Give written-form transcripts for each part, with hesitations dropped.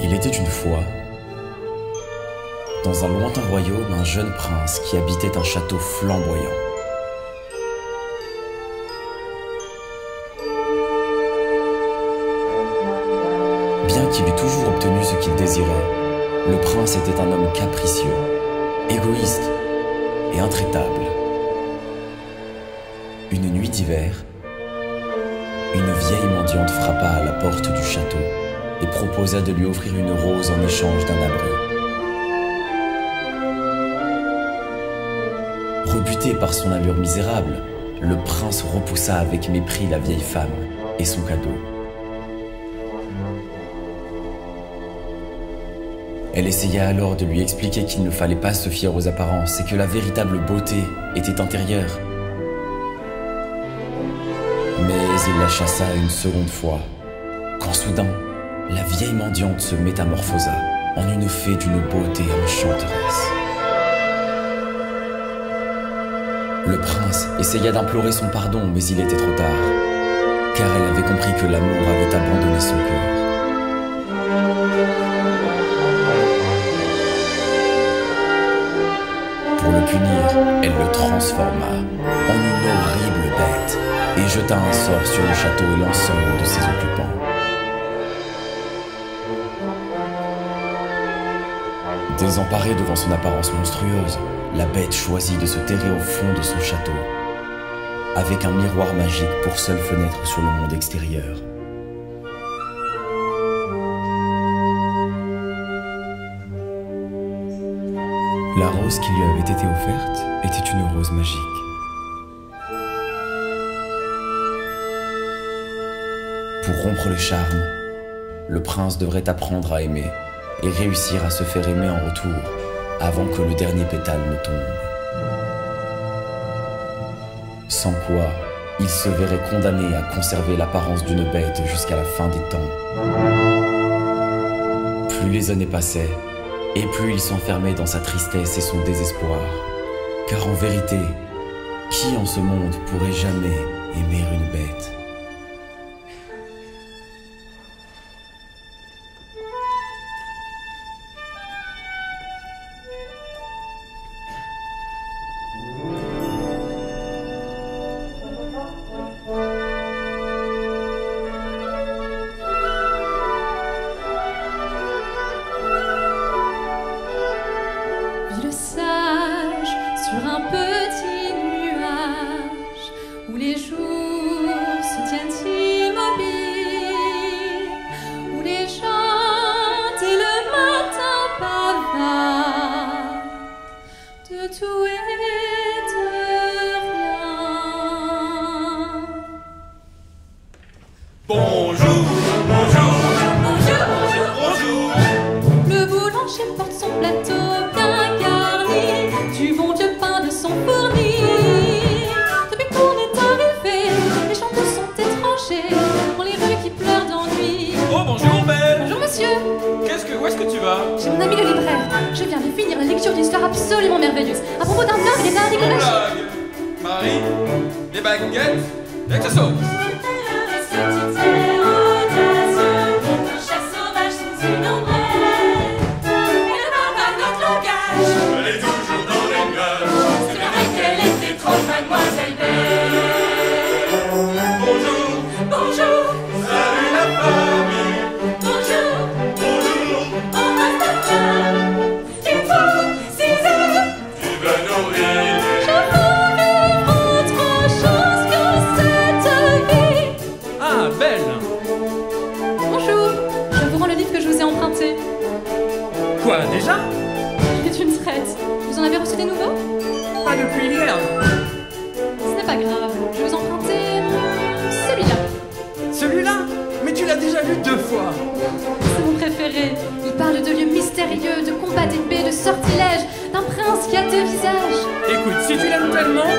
Il était une fois, dans un lointain royaume, un jeune prince qui habitait un château flamboyant. Bien qu'il eût toujours obtenu ce qu'il désirait, le prince était un homme capricieux, égoïste et intraitable. Une nuit d'hiver, une vieille mendiante frappa à la porte du château et proposa de lui offrir une rose en échange d'un abri. Rebuté par son allure misérable, le prince repoussa avec mépris la vieille femme et son cadeau. Elle essaya alors de lui expliquer qu'il ne fallait pas se fier aux apparences et que la véritable beauté était intérieure. Mais il la chassa une seconde fois, quand soudain, la vieille mendiante se métamorphosa en une fée d'une beauté enchanteresse. Le prince essaya d'implorer son pardon, mais il était trop tard, car elle avait compris que l'amour avait abandonné son cœur. Pour le punir, elle le transforma en une horrible bête et jeta un sort sur le château et l'ensemble de ses occupants. Désemparée devant son apparence monstrueuse, la bête choisit de se terrer au fond de son château, avec un miroir magique pour seule fenêtre sur le monde extérieur. La rose qui lui avait été offerte était une rose magique. Pour rompre le charme, le prince devrait apprendre à aimer et réussir à se faire aimer en retour avant que le dernier pétale ne tombe. Sans quoi, il se verrait condamné à conserver l'apparence d'une bête jusqu'à la fin des temps. Plus les années passaient, et plus il s'enfermait dans sa tristesse et son désespoir. Car en vérité, qui en ce monde pourrait jamais aimer une bête ? Le sage sur un petit nuage où les jours se tiennent immobiles, où les gens dès le matin bavardent de tout et de rien. Bonjour, bonjour, Bonjour, bonjour, bonjour. le boulanger porte son plateau bien garni, du bon Dieu pain de son fourni. Depuis qu'on est arrivé, les chants nous sont étrangers, pour les rues qui pleurent d'ennui. Oh, bonjour, belle. Bonjour monsieur, Où est-ce que tu vas? j'ai mon ami le libraire. Je viens de finir la lecture d'une histoire absolument merveilleuse, à propos d'un homme et d'un écologie. Blague. Marie, des baguettes, avec la sauce. Elle est toujours dans les nuages. C'est vrai qu'elle était trop mademoiselle belle. Bonjour, Bonjour, salut la famille. bonjour, Bonjour, on reste à table. Il faut 6 heures. tu vas nourrir. Je veux vivre autre chose que cette vie. Ah, belle! Bonjour, je vous rends le livre que je vous ai emprunté. Quoi, déjà? Il est une traite. Vous en avez reçu des nouveaux? Pas depuis hier. Ce n'est pas grave, je vais vous emprunter celui-là. Celui-là? Mais tu l'as déjà vu 2 fois. C'est mon préféré. Il parle de lieux mystérieux, de combats d'épées, de sortilèges, d'un prince qui a 2 visages. Écoute, si tu l'aimes tellement,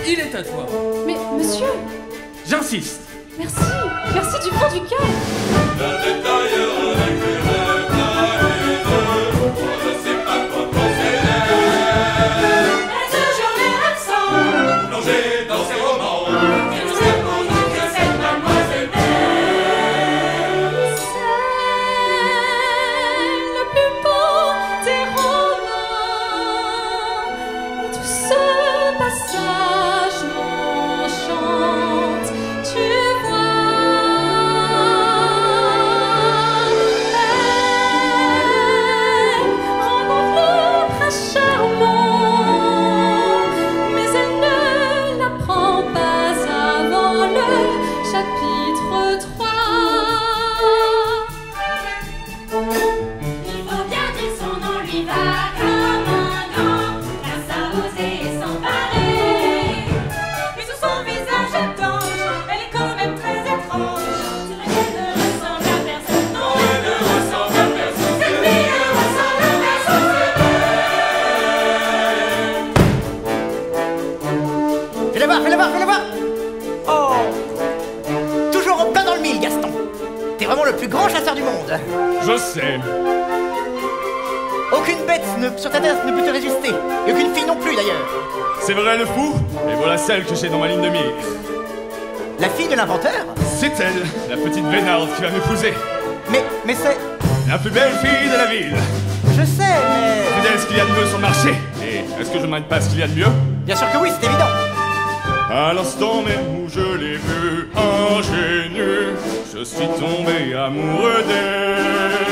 il est à toi. Mais monsieur, J'insiste. merci, merci du fond du cœur. La détailleur avec les rêves naïfs. On ne sait pas quoi penser d'elle. Mais toujours les rêves sombres. Plongé dans ses romans. Et tout ça pour dire que cette mademoiselle belle, vraiment le plus grand chasseur du monde. Je sais. Aucune bête sur ta terre ne peut te résister. Et aucune fille non plus d'ailleurs. C'est vrai, le fou? Et voilà celle que j'ai dans ma ligne de mire. La fille de l'inventeur? C'est elle, la petite Vénarde qui va m'épouser. Mais c'est... La plus belle fille de la ville. Je sais, mais... Fidèle, ce qu'il y a de mieux sur le marché. Et est-ce que je ne m'aide pas ce qu'il y a de mieux? Bien sûr que oui, c'est évident. À l'instant même où je l'ai vue ingénue, je suis tombé amoureux d'elle.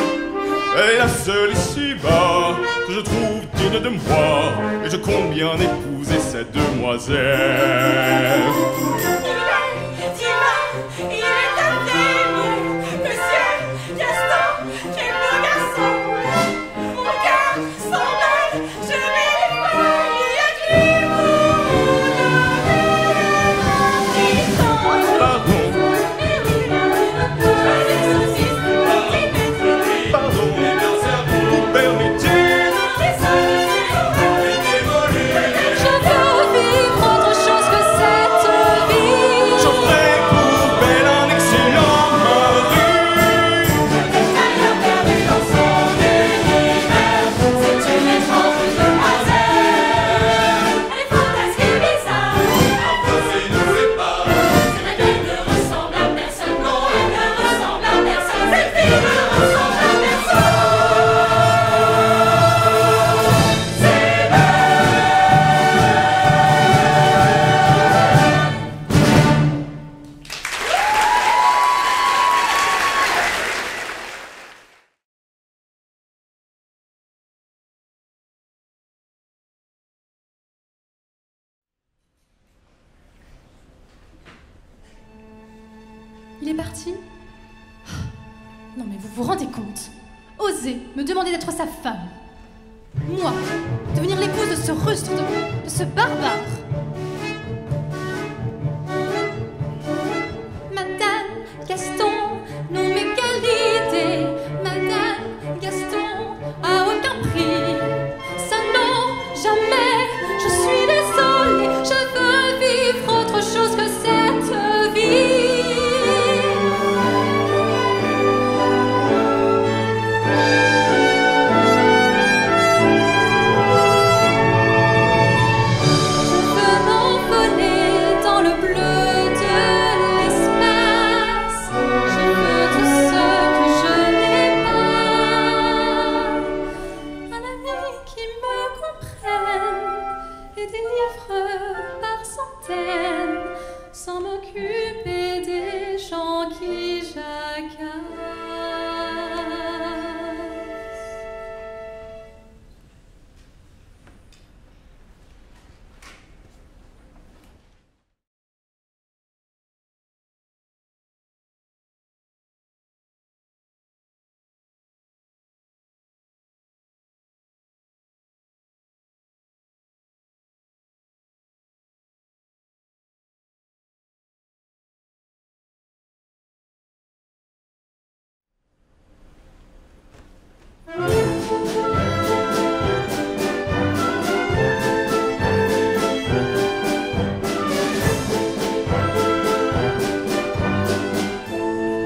Elle est la seule ici-bas que je trouve digne de moi, et je compte bien épouser cette demoiselle. Il est arrivé, Monsieur Gaston, quel beau garçon. Mon cœur s'emballe, je vais les feuilles à du Pardon, vous permettez? Je veux vivre autre chose que cette vie. J'offrais pour belle un excellent mari. perdu dans son univers, c'est une étrange demoiselle. Elle est fantastique, bizarre. Un fossé nous sépare. Elle ne ressemble à personne, non, elle ne ressemble à personne. Cette fille ne ressemble à personne. Il est parti? Non mais vous vous rendez compte? Osez me demander d'être sa femme. Moi, devenir l'épouse de ce rustre, de ce barbare. Madame Gaston, non mes qualités. Madame Gaston, à aucun prix. Ça non, jamais, je suis désolée. Je veux vivre autre chose que cette vie. Sans m'occuper des gens qui jacassent.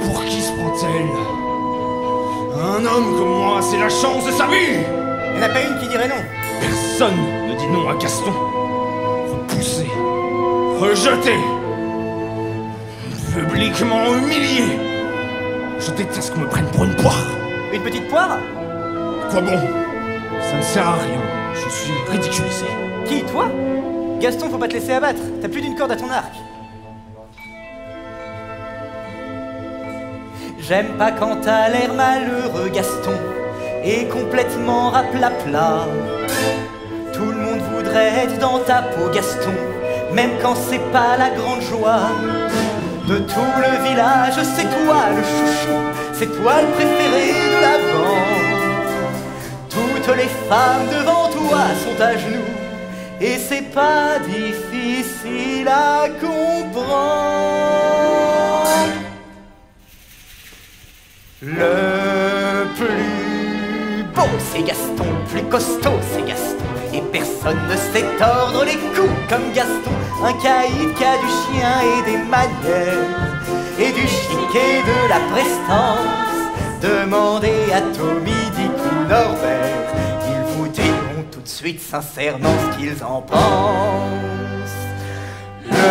Pour qui se prend-elle? Un homme comme moi, c'est la chance de sa vie! Il n'y en a pas une qui dirait non. Personne ne dit non à Gaston. Repoussé, rejeté, publiquement humilié. Je déteste qu'on me prenne pour une poire. Une petite poire? Quoi bon? Ça ne sert à rien. Je suis ridiculisé. Qui, toi? Gaston, faut pas te laisser abattre. T'as plus d'une corde à ton arc. J'aime pas quand t'as l'air malheureux, Gaston, et complètement raplapla. Tout le monde voudrait être dans ta peau, Gaston, même quand c'est pas la grande joie. De tout le village, c'est toi le chouchou, c'est toi le préféré de la bande. Toutes les femmes devant toi sont à genoux, et c'est pas difficile à comprendre. Le plus beau, c'est Gaston, le plus costaud, c'est Gaston, et personne ne sait tordre les coups comme Gaston. Un caïd qui a du chien et des manières, et du chic et de la prestance. Demandez à Tommy, Dick ou Norbert, ils vous diront tout de suite sincèrement ce qu'ils en pensent. Le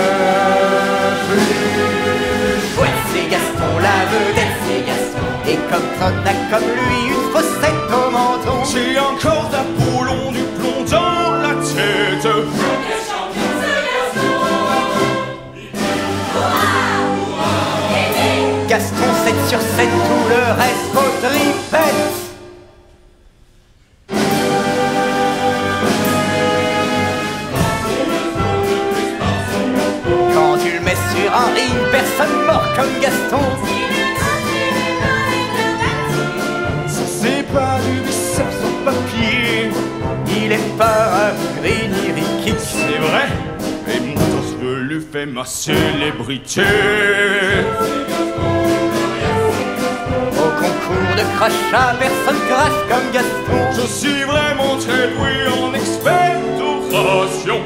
plus chouette c'est Gaston, la vedette c'est Gaston, et comme on a comme lui une fossette au menton. J'ai encore d'Apollon du plomb dans la tête. Le champion c'est Gaston. Hurrah, hurrah, aidez. Gaston 7 sur 7, tout le reste faut tripette. Quand tu le mets sur un ring, personne mord comme Gaston. Ça c'est pas du biceps sans papier. Il est pas un green C'est vrai, et mon torse lui fait ma célébrité. Au concours de crachat, personne crache comme Gaston. Je suis vraiment très doué en expectoration.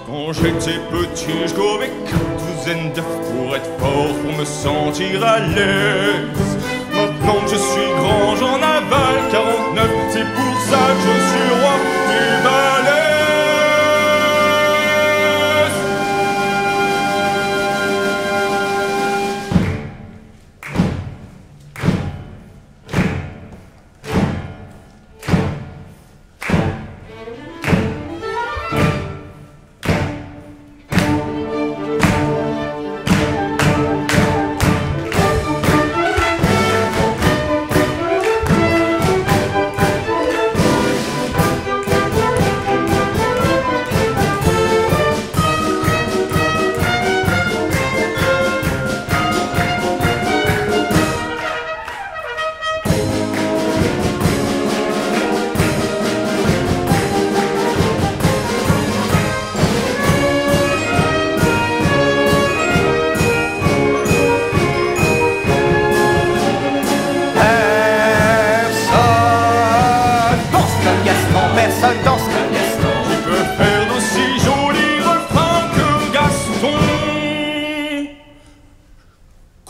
Quand j'étais petit, je gobais qu'une douzaine d'œufs pour être fort, pour me sentir à l'aise. Maintenant que je suis grand, j'en avale 49. C'est pour ça que je suis roi du balai.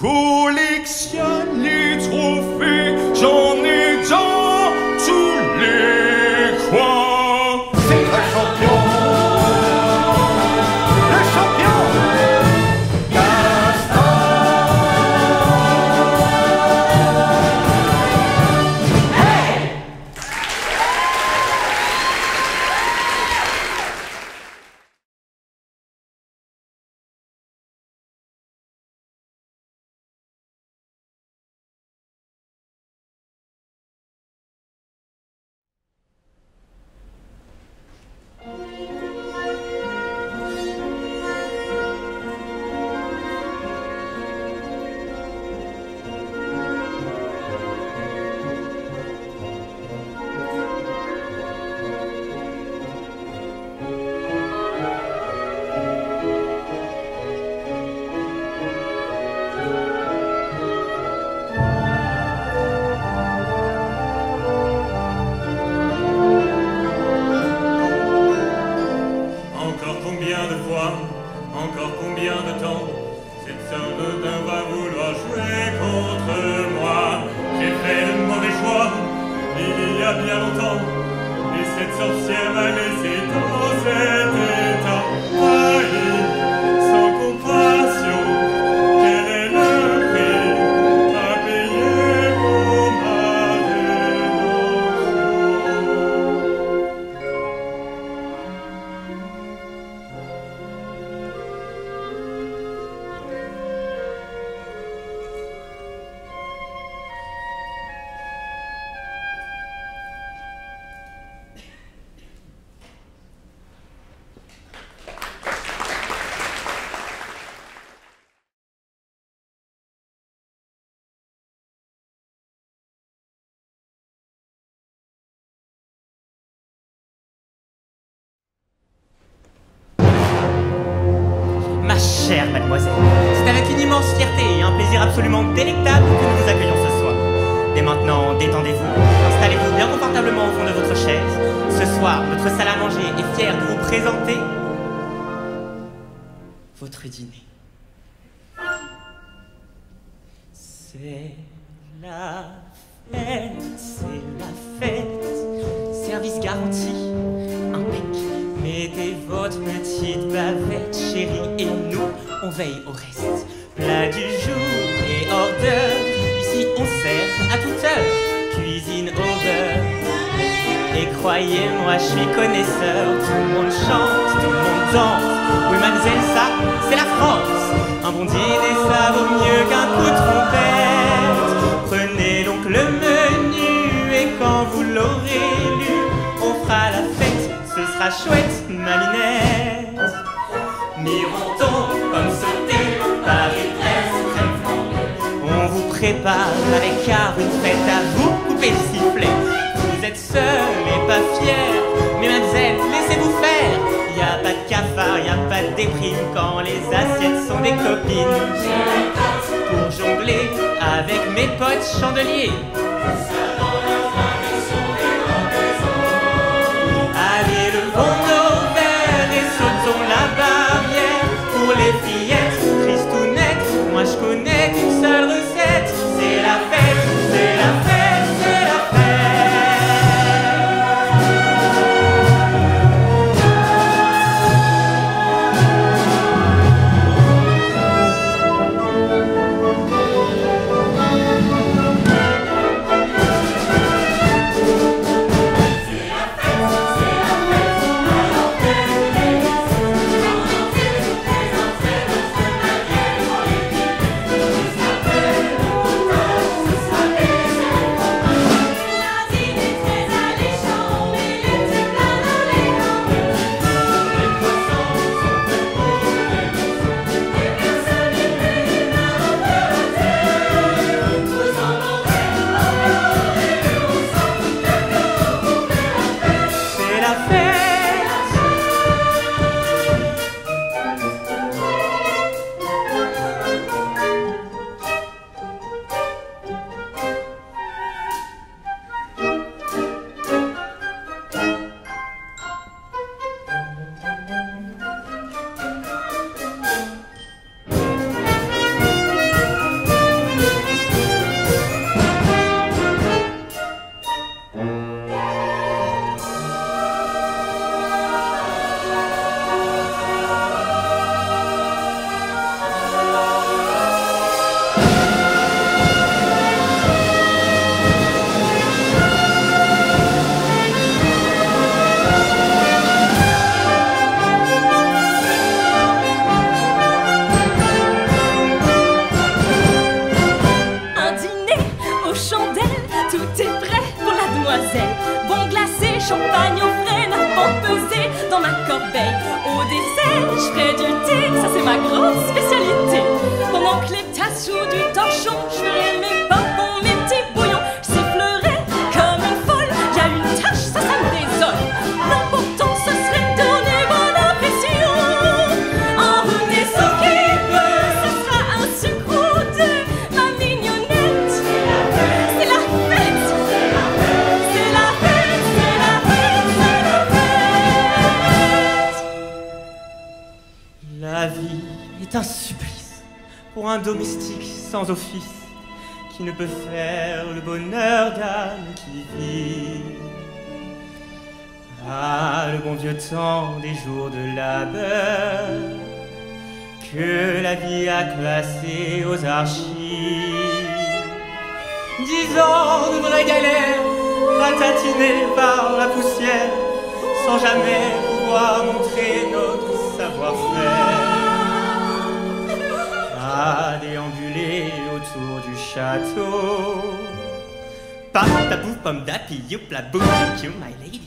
Collectionne les trophées, j'en ai dans tous les coins. C'est le champion, Gaston. Hey! Encore combien de temps cette sorte va vouloir jouer contre moi? J'ai fait le mauvais choix il y a bien longtemps, et cette sorcière m'a laissé dans cet état. Haï, sans compassion, quel est le prix à payer pour ma rédemption? Chère mademoiselle, c'est avec une immense fierté et un plaisir absolument délectable que nous vous accueillons ce soir. Dès maintenant, détendez-vous, installez-vous bien confortablement au fond de votre chaise. Ce soir, notre salle à manger est fière de vous présenter votre dîner. C'est la fête, c'est la fête. Service garanti, impec. Mettez votre petite bavette, chérie, et nous, on veille au reste. Plat du jour et hors d'heure, ici on sert à toute heure. Cuisine au beurre. Et croyez-moi, je suis connaisseur. Tout le monde chante, tout le monde danse. Oui, mademoiselle, ça, c'est la France. Un bon dîner, ça vaut mieux qu'un coup de trompette. Prenez donc le menu et quand vous l'aurez lu, on fera la fête, ce sera chouette, ma Minette. Mironton, comme sauté, Paris presse, crème flambée. On vous prépare avec art une fête à vous couper le sifflet. Vous êtes seul et pas fier, mais mademoiselle, laissez-vous faire. Y a pas de cafard, y a pas de déprime quand les assiettes sont des copines. Pour jongler avec mes potes chandeliers. Allez, levons nos verres et sautons la barrière. Pour les fillettes, tristounettes, moi je connais qu'une seule recette. C'est la fête, c'est la fête, c'est la fête. Un domestique sans office qui ne peut faire le bonheur d'âme qui vit. Ah, le bon vieux temps des jours de labeur que la vie a classé aux archives. 10 ans de vraie galère, ratatinés par la poussière, sans jamais pouvoir montrer notre savoir-faire. À déambuler autour du château. Pam, tabou, pom, dapi, youp, la boum, thank you, my lady.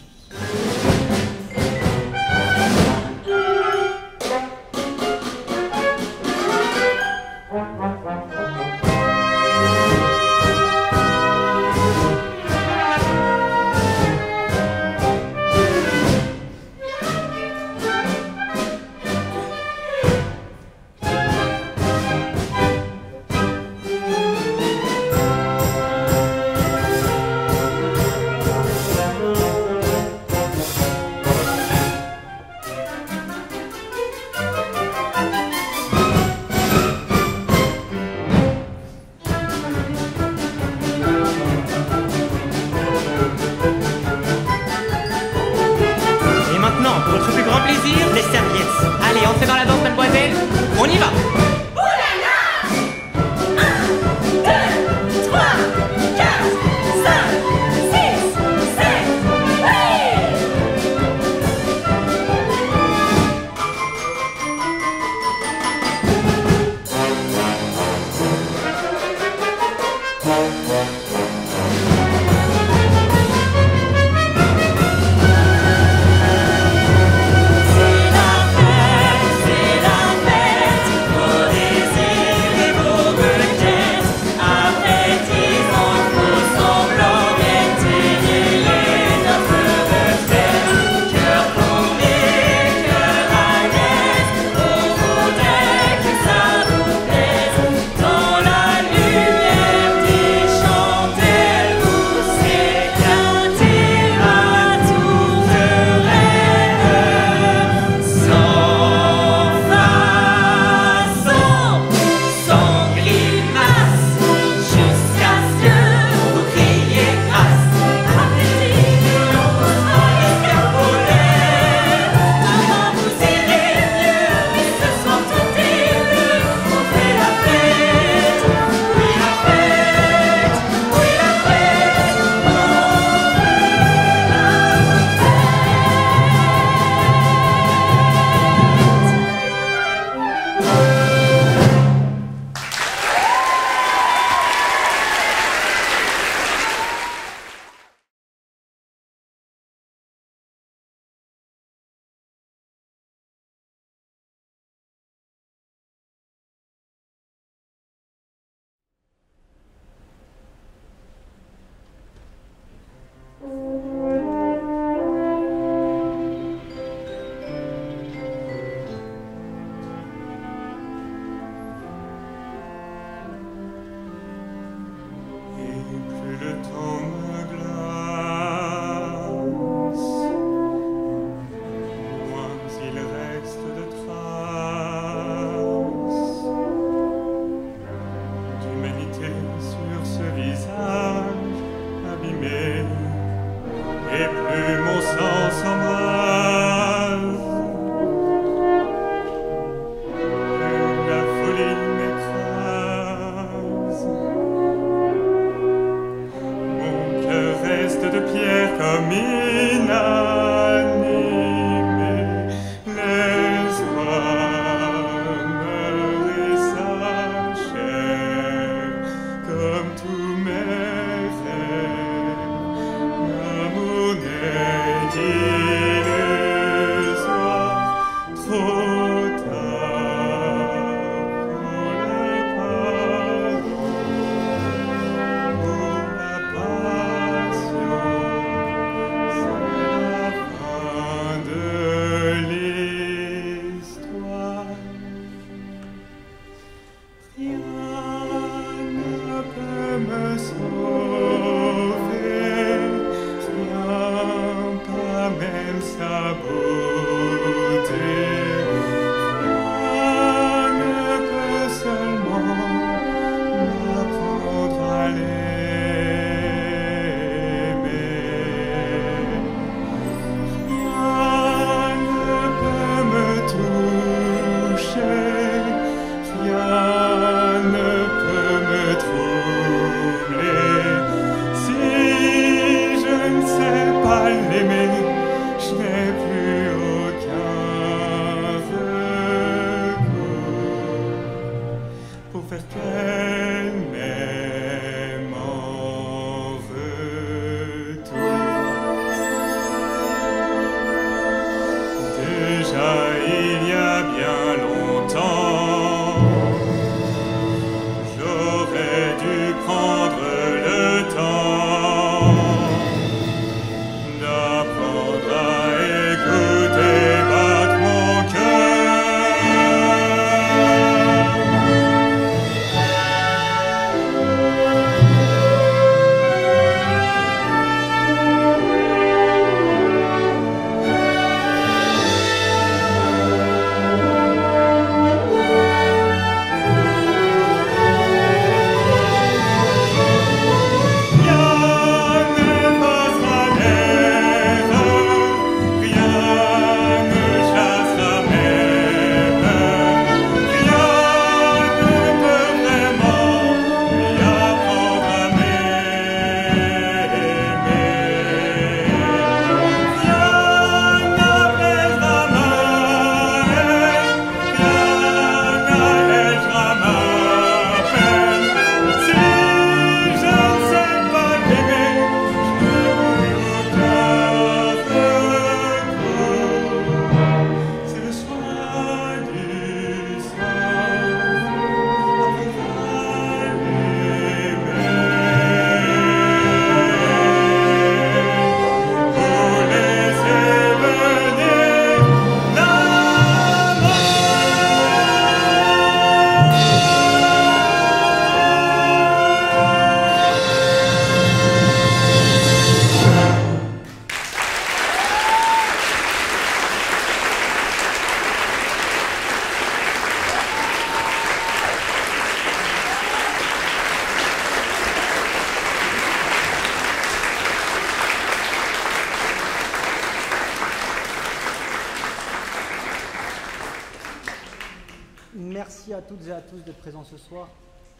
Merci à toutes et à tous d'être présents ce soir.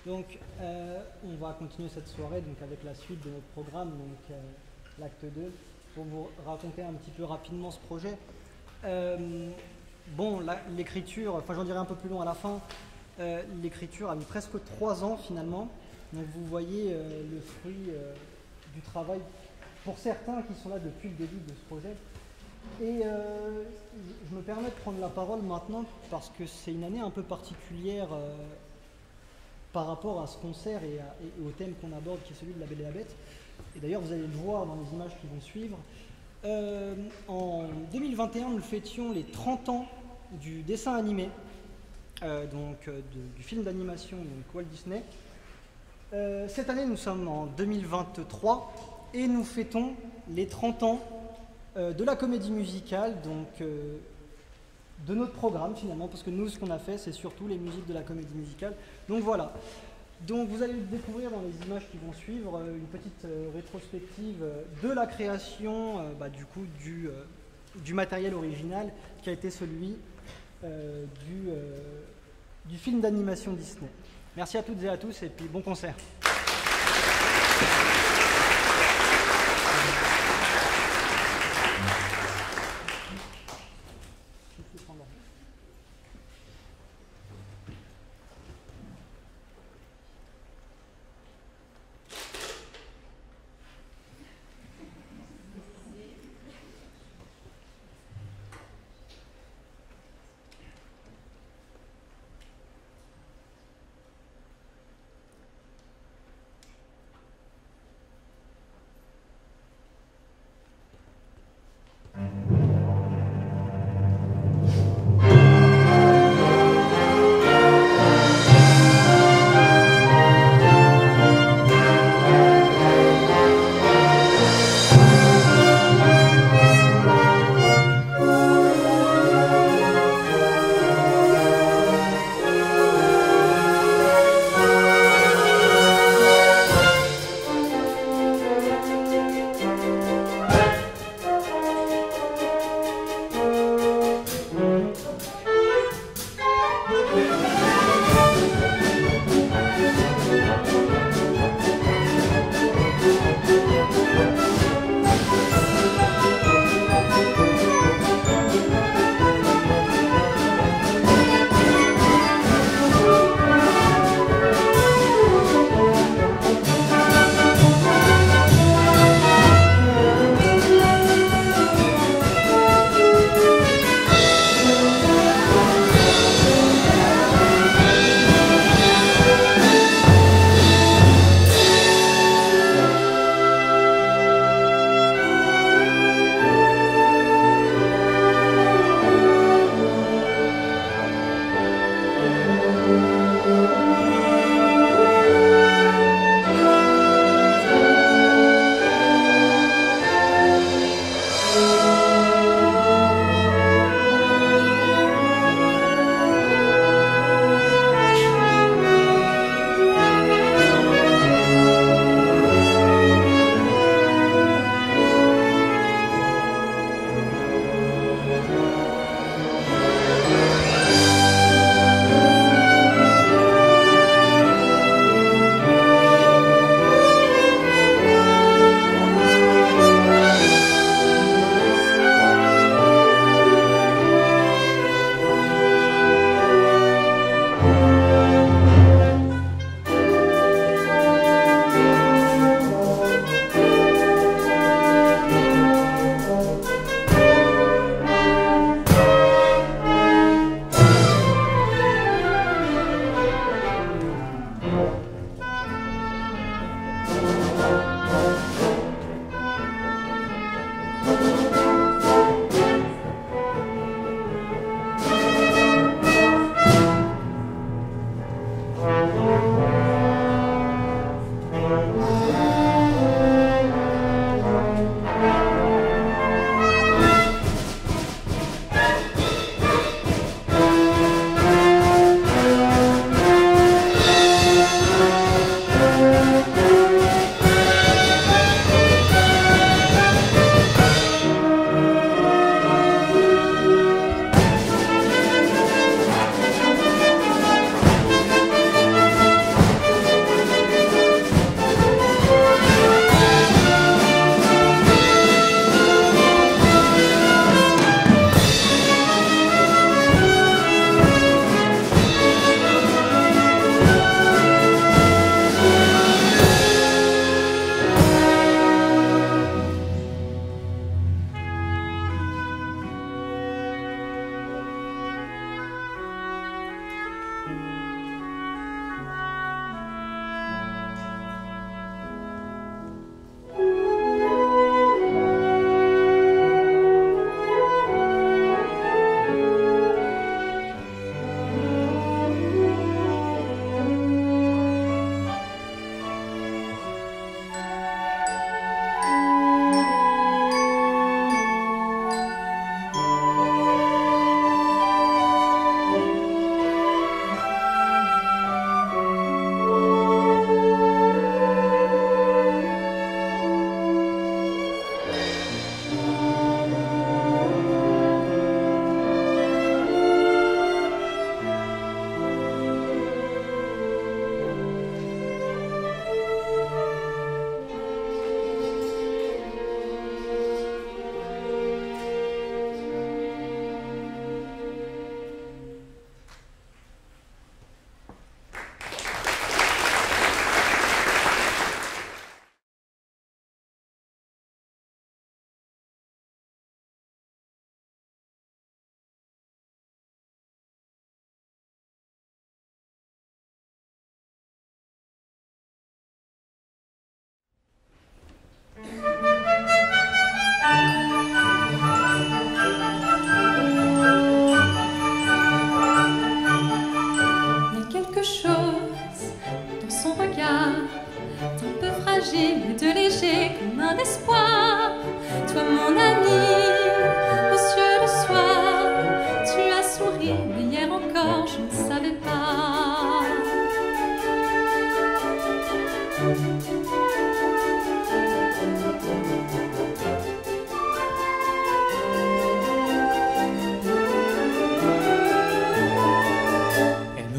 Donc, on va continuer cette soirée donc, avec la suite de notre programme, donc l'acte 2, pour vous raconter un petit peu rapidement ce projet. Bon, l'écriture, enfin j'en dirai un peu plus long à la fin, l'écriture a mis presque 3 ans finalement. Donc vous voyez le fruit du travail pour certains qui sont là depuis le début de ce projet. Et je me permets de prendre la parole maintenant parce que c'est une année un peu particulière par rapport à ce concert et au thème qu'on aborde qui est celui de La Belle et la Bête. Et d'ailleurs vous allez le voir dans les images qui vont suivre. En 2021 nous fêtions les 30 ans du dessin animé, du film d'animation Walt Disney. Cette année nous sommes en 2023 et nous fêtons les 30 ans de la comédie musicale, donc de notre programme finalement, parce que nous ce qu'on a fait c'est surtout les musiques de la comédie musicale. Donc voilà, donc vous allez découvrir dans les images qui vont suivre une petite rétrospective de la création du matériel original qui a été celui du film d'animation Disney. Merci à toutes et à tous et puis bon concert.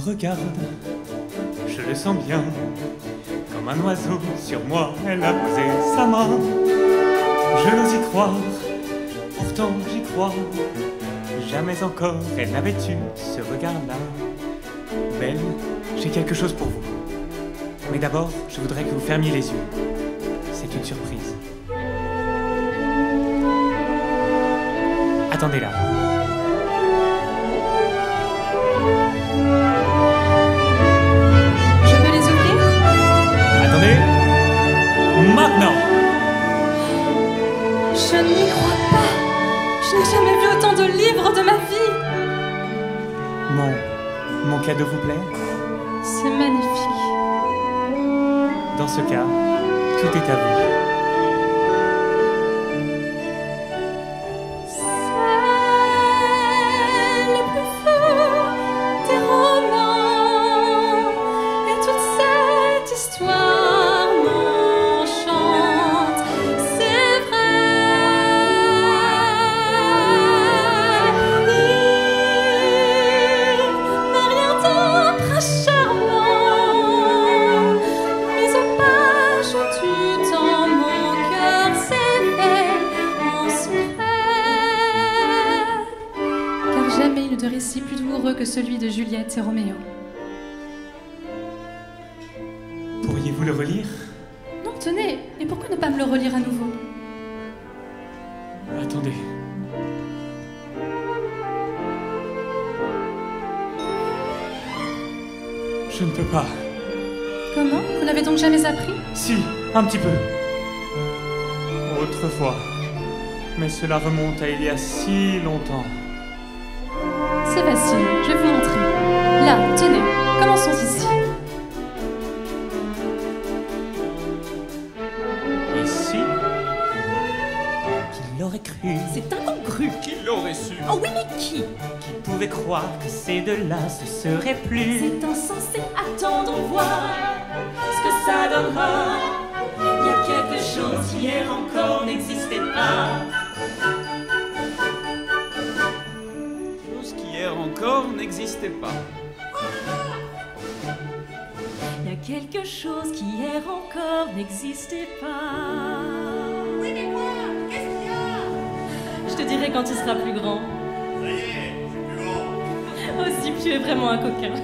Regarde, je le sens bien, comme un oiseau sur moi, elle a posé sa main. Je n'ose y croire, pourtant j'y crois. Jamais encore elle n'avait eu ce regard-là. Belle, j'ai quelque chose pour vous. Mais d'abord, je voudrais que vous fermiez les yeux. C'est une surprise. Attendez là. Maintenant! Je n'y crois pas. Je n'ai jamais vu autant de livres de ma vie. Mon cadeau vous plaît? C'est magnifique. Dans ce cas, tout est à vous. de récit plus douloureux que celui de Juliette et Roméo. Pourriez-vous le relire? Non, tenez, et pourquoi ne pas me le relire à nouveau? Attendez. Je ne peux pas. Comment? Vous n'avez donc jamais appris? Si, un petit peu. Autrefois. Mais cela remonte à il y a si longtemps. C'est facile, je vais vous montrer. Là, tenez, commençons ici. Qui pouvait croire que ces deux-là se seraient plus? C'est insensé, attendons voir ce que ça donnera. Il y a quelque chose qui hier encore n'existait pas. Chose qui hier encore n'existait pas. Il y a quelque chose qui hier encore n'existait pas. Oui, mais quoi? Qu'est-ce qu'il y a? Je te dirai quand tu seras plus grand. Ça y est, je suis plus grand. Aussi, tu es vraiment un coquin.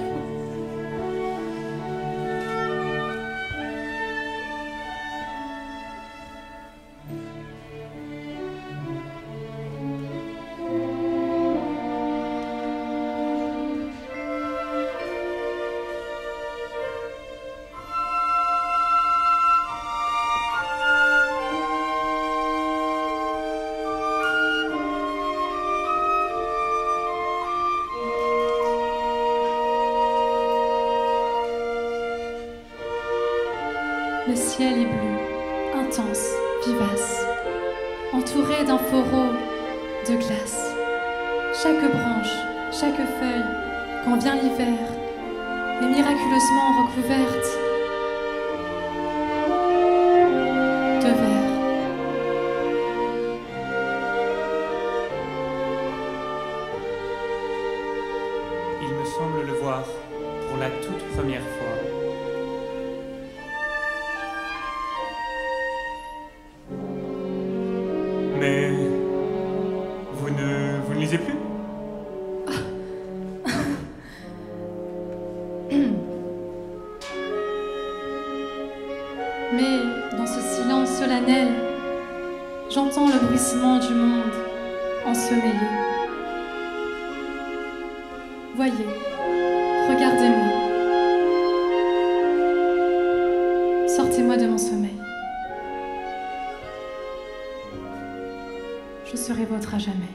Le ciel est bleu, intense, vivace, entouré d'un forêt de glace. Chaque branche, chaque feuille, quand vient l'hiver, est miraculeusement recouverte de verre. Il me semble le voir pour la toute première fois. Mais vous ne lisez plus? Mais dans ce silence solennel, j'entends le bruissement du monde ensommeillé. Voyez, regardez-moi. Sortez-moi de mon sommeil. Je serai votre à jamais.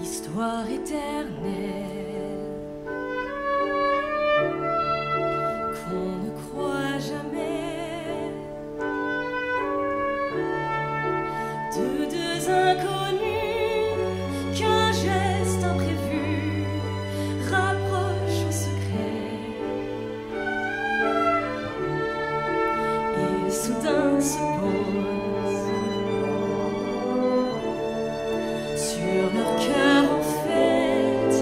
Histoire éternelle qu'on ne croit jamais, de deux inconnus qu'un geste imprévu rapproche en secret, et soudain se pose sur leur cœur en fête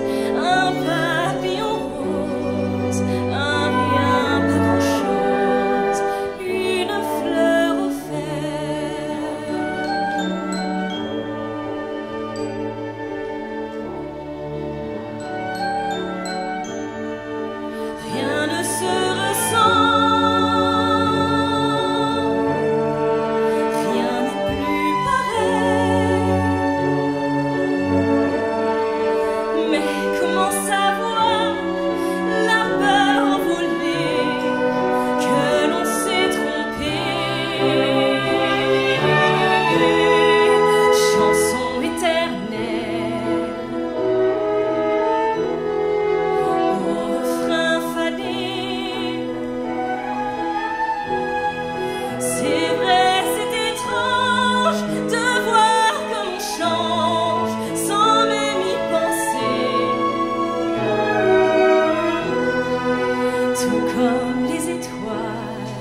tout comme les étoiles,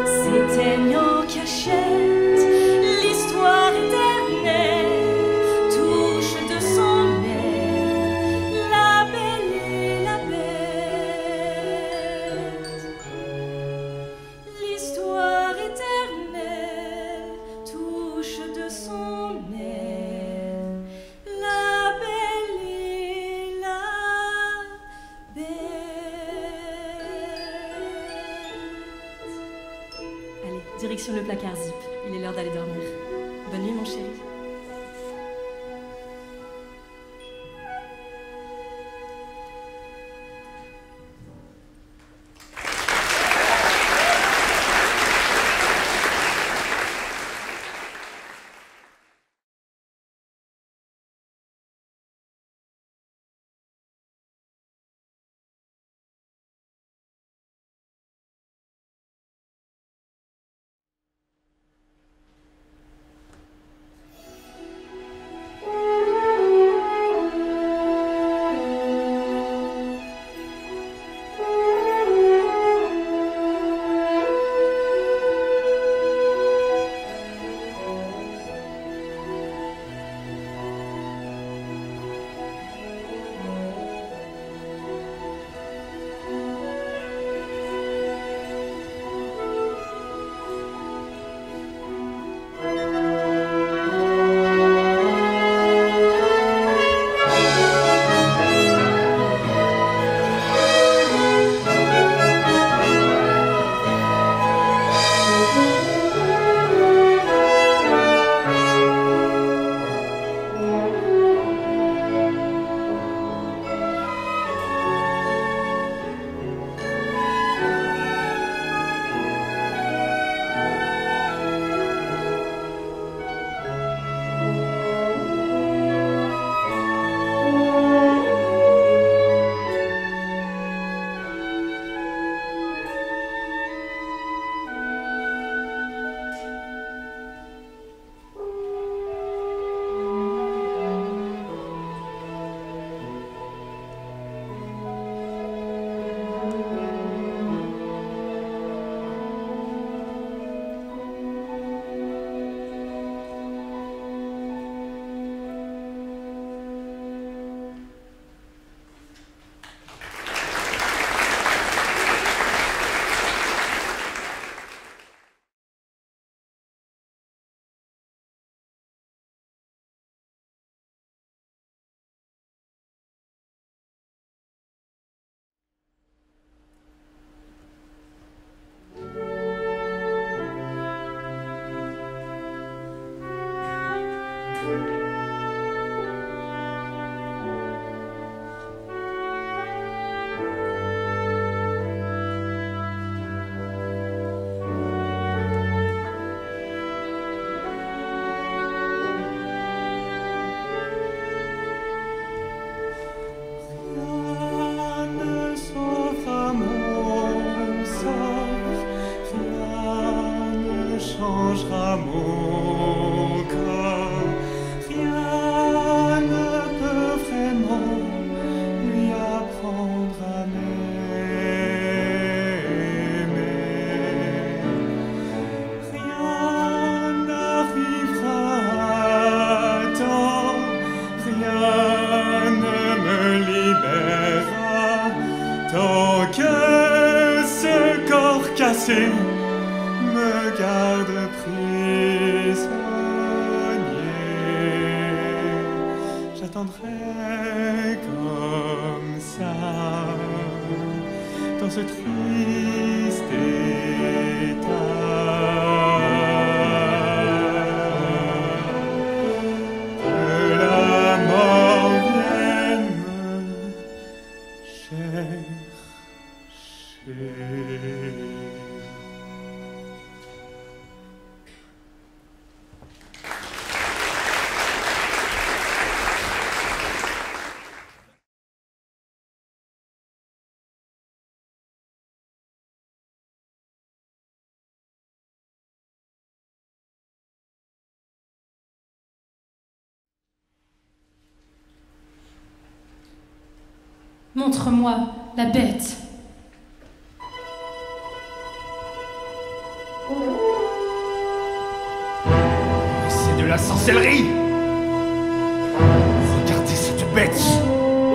s'éteignent en cachette, l'histoire éternelle touche de son aile la belle et la bête. L'histoire éternelle touche de son aile la belle et la bête. Allez, direction le placard zip. Il est l'heure d'aller dormir. Bonne nuit, mon chéri. me garde prisonnier. J'attendrai comme ça dans ce triste état que la mort vienne me chercher. Montre-moi la bête. C'est de la sorcellerie! Regardez cette bête!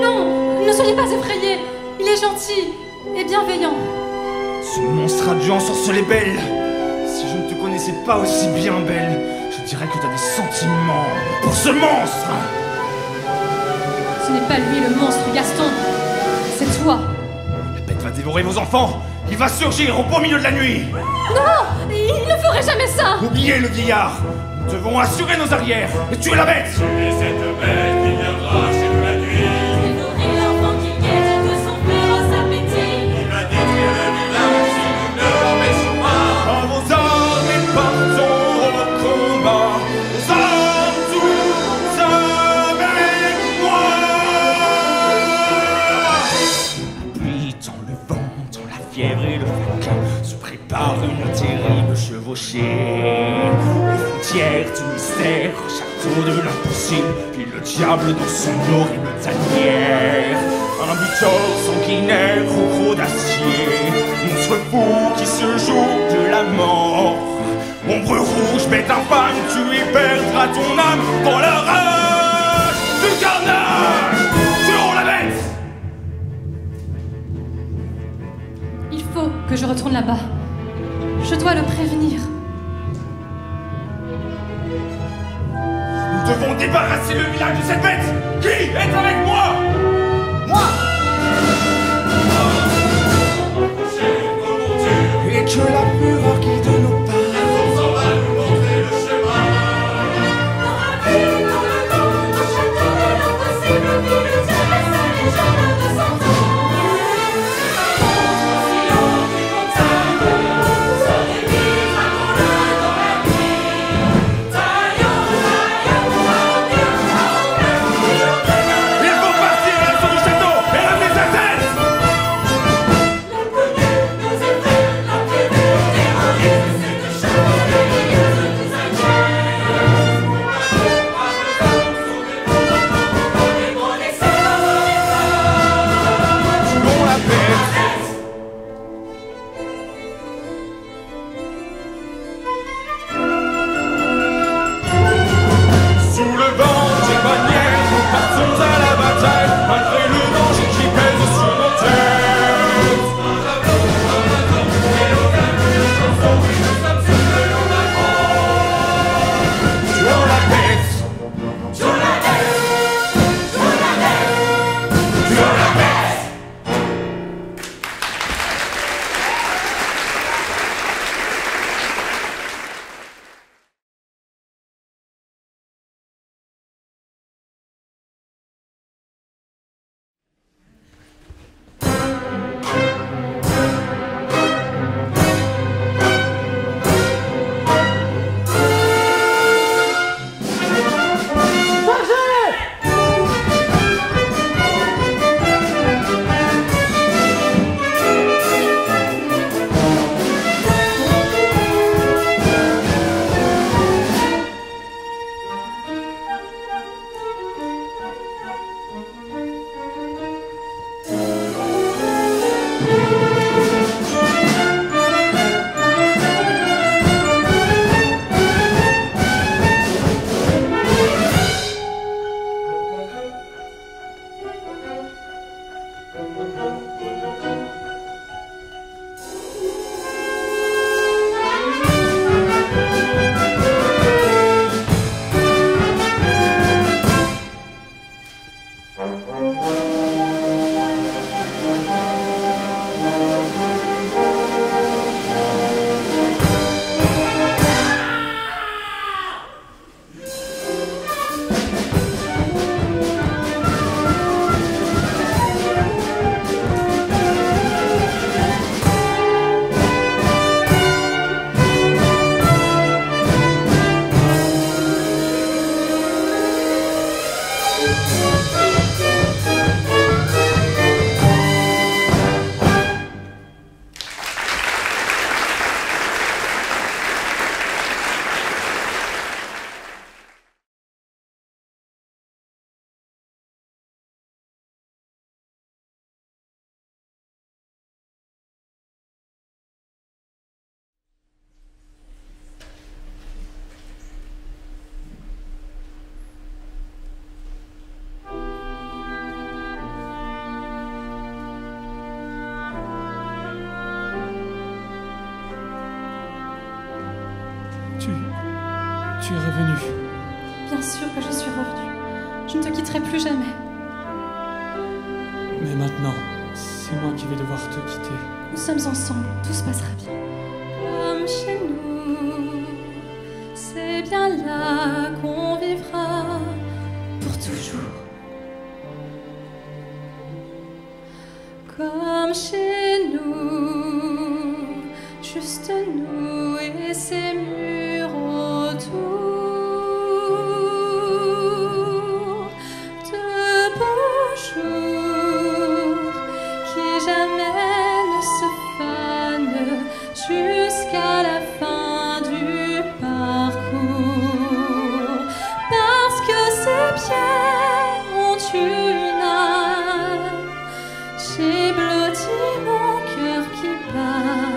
Non, ne soyez pas effrayés. Il est gentil et bienveillant. Ce monstre a dû ensorceler Belle! Si je ne te connaissais pas aussi bien, Belle, je dirais que tu as des sentiments pour ce monstre! Ce n'est pas lui le monstre, Gaston. C'est toi. La bête va dévorer vos enfants! Il va surgir au beau milieu de la nuit! Non, il ne ferait jamais ça. Oubliez le vieillard! Nous devons assurer nos arrières et tuer la bête! Tuez cette bête qui viendra chez nous la nuit. Il nourrit l'enfant qui guette de son féroce appétit. Il va détruire le village si nous ne l'empêchons pas. À vos armes et partons au combat. Aux armes tous avec moi. La pluie, dans le vent, dans la fièvre et le froid, se prépare une terrible chevauchée. Les frontières du mystère, château de l'impossible, puis le diable dans son horrible tanière. Un butor sanguinaire au croc d'acier, monstre fou qui se joue de la mort. Ombre rouge, bête infâme, tu y perdras ton âme dans la rage du carnage. Tuons la bête! Il faut que je retourne là-bas. Je dois le prévenir. Nous devons débarrasser le village de cette bête! Qui est avec moi? Moi! Et que la fureur qui de nos pas. On s'en va nous montrer le chemin. Dans la ville, dans le monde, un château de l'impossible, puis le diable et sa légende de 100 ans. Si haut qu'une montagne, se réunit, dragon-le dans la nuit. Taillons, Il faut partir à l'assaut du château et ramener sa tête! l'inconnu nous effraie, l'imprévu terrorise, cette chose périlleuse nous inquiète. Les gros laissés dans les pas. Tuons la bête! Sous le vent des bannières, nous partons à la bataille, malgré le danger qui pèse sur nos têtes. Tuons la bête! Tuons la bête, tuons la bête, Tuons la bête! Tu es revenu. Bien sûr que je suis revenue. Je ne te quitterai plus jamais. Mais maintenant, c'est moi qui vais devoir te quitter. Nous sommes ensemble, tout se passera bien. Comme chez nous, c'est bien là qu'on vivra pour toujours. Comme chez nous, juste nous et ces murs autour. De beaux jours qui jamais ne se fanent jusqu'à la fin du parcours. Parce que ces pieds ont une âme. J'ai blotti mon cœur qui bat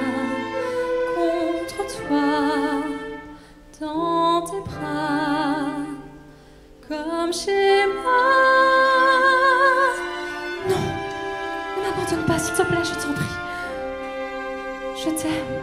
contre toi dans tes bras, comme chez moi. Non, ne m'abandonne pas, s'il te plaît, je t'en prie. Je t'aime.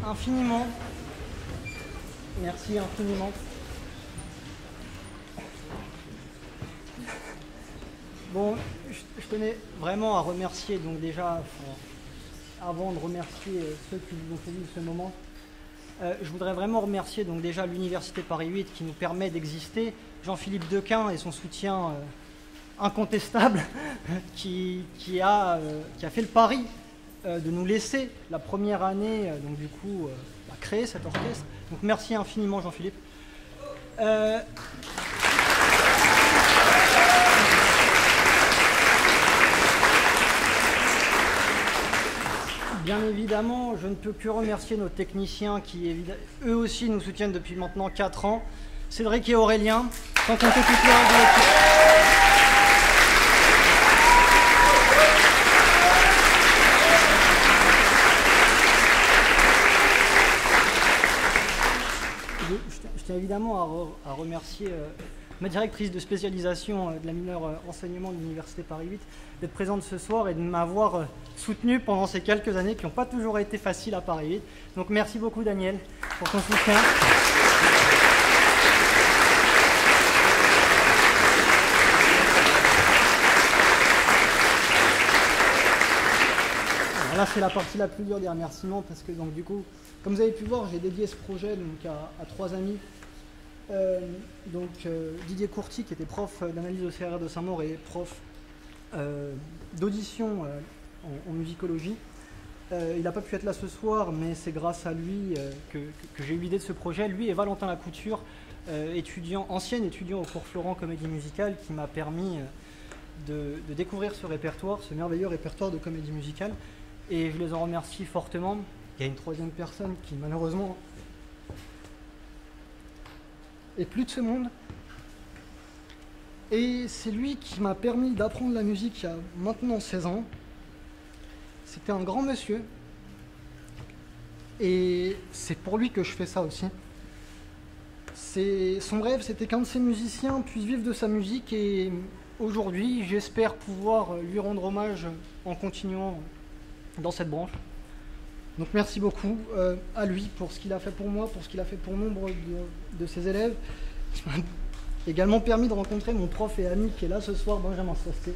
infiniment. Merci infiniment. Bon, je tenais vraiment à remercier, donc déjà, avant de remercier ceux qui nous ont fait vivre ce moment, je voudrais vraiment remercier donc déjà l'Université Paris 8 qui nous permet d'exister, Jean-Philippe Dequin et son soutien incontestable qui a fait le pari de nous laisser la première année donc du coup créer cet orchestre. Donc merci infiniment Jean-Philippe. Bien évidemment, je ne peux que remercier nos techniciens qui, eux aussi, nous soutiennent depuis maintenant 4 ans. Cédric et Aurélien, sans compter toute le reste de l'équipe. Je tiens évidemment à remercier ma directrice de spécialisation de la mineure enseignement de l'Université Paris 8 d'être présente ce soir et de m'avoir soutenu pendant ces quelques années qui n'ont pas toujours été faciles à Paris 8. Donc merci beaucoup Daniel pour ton soutien. Alors là c'est la partie la plus dure des remerciements parce que donc du coup, comme vous avez pu voir, j'ai dédié ce projet donc, à 3 amis. Didier Courty qui était prof d'analyse au CRR de Saint-Maur et prof d'audition en musicologie. Il n'a pas pu être là ce soir, mais c'est grâce à lui que j'ai eu l'idée de ce projet. Lui et Valentin Lacouture, ancien étudiant au cours Florent Comédie Musicale, qui m'a permis de découvrir ce répertoire, ce merveilleux répertoire de comédie musicale. Et je les en remercie fortement. Il y a une 3e personne qui malheureusement est plus de ce monde. Et c'est lui qui m'a permis d'apprendre la musique il y a maintenant 16 ans. C'était un grand monsieur. Et c'est pour lui que je fais ça aussi. Son rêve, c'était qu'un de ses musiciens puisse vivre de sa musique. Et aujourd'hui, j'espère pouvoir lui rendre hommage en continuant dans cette branche. Donc merci beaucoup à lui pour ce qu'il a fait pour moi, pour ce qu'il a fait pour nombre de ses élèves. Il m'a également permis de rencontrer mon prof et ami qui est là ce soir, Benjamin Sosté.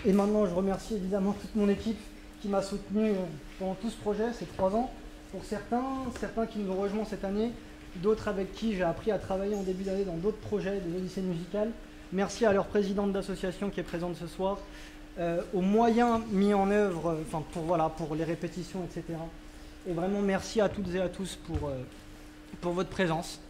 Et maintenant, je remercie évidemment toute mon équipe qui m'a soutenu pendant tout ce projet, ces 3 ans. Pour certains qui nous ont rejoints cette année, d'autres avec qui j'ai appris à travailler en début d'année dans d'autres projets des Odyssées musicales. Merci à leur présidente d'association qui est présente ce soir, aux moyens mis en œuvre pour les répétitions, etc. Et vraiment merci à toutes et à tous pour votre présence.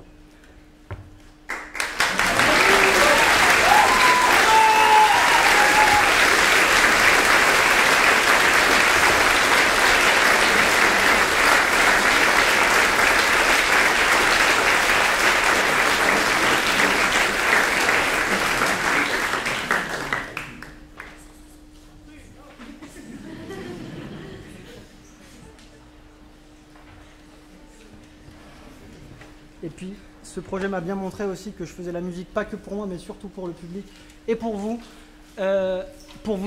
Et puis, ce projet m'a bien montré aussi que je faisais la musique pas que pour moi, mais surtout pour le public et pour vous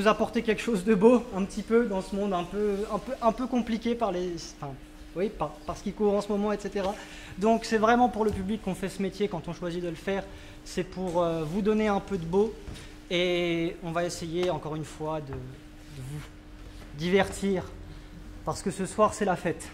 apporter quelque chose de beau, un petit peu, dans ce monde un peu compliqué par ce qui court en ce moment, etc. Donc, c'est vraiment pour le public qu'on fait ce métier quand on choisit de le faire. C'est pour vous donner un peu de beau. Et on va essayer, encore une fois, de vous divertir. Parce que ce soir, c'est la fête.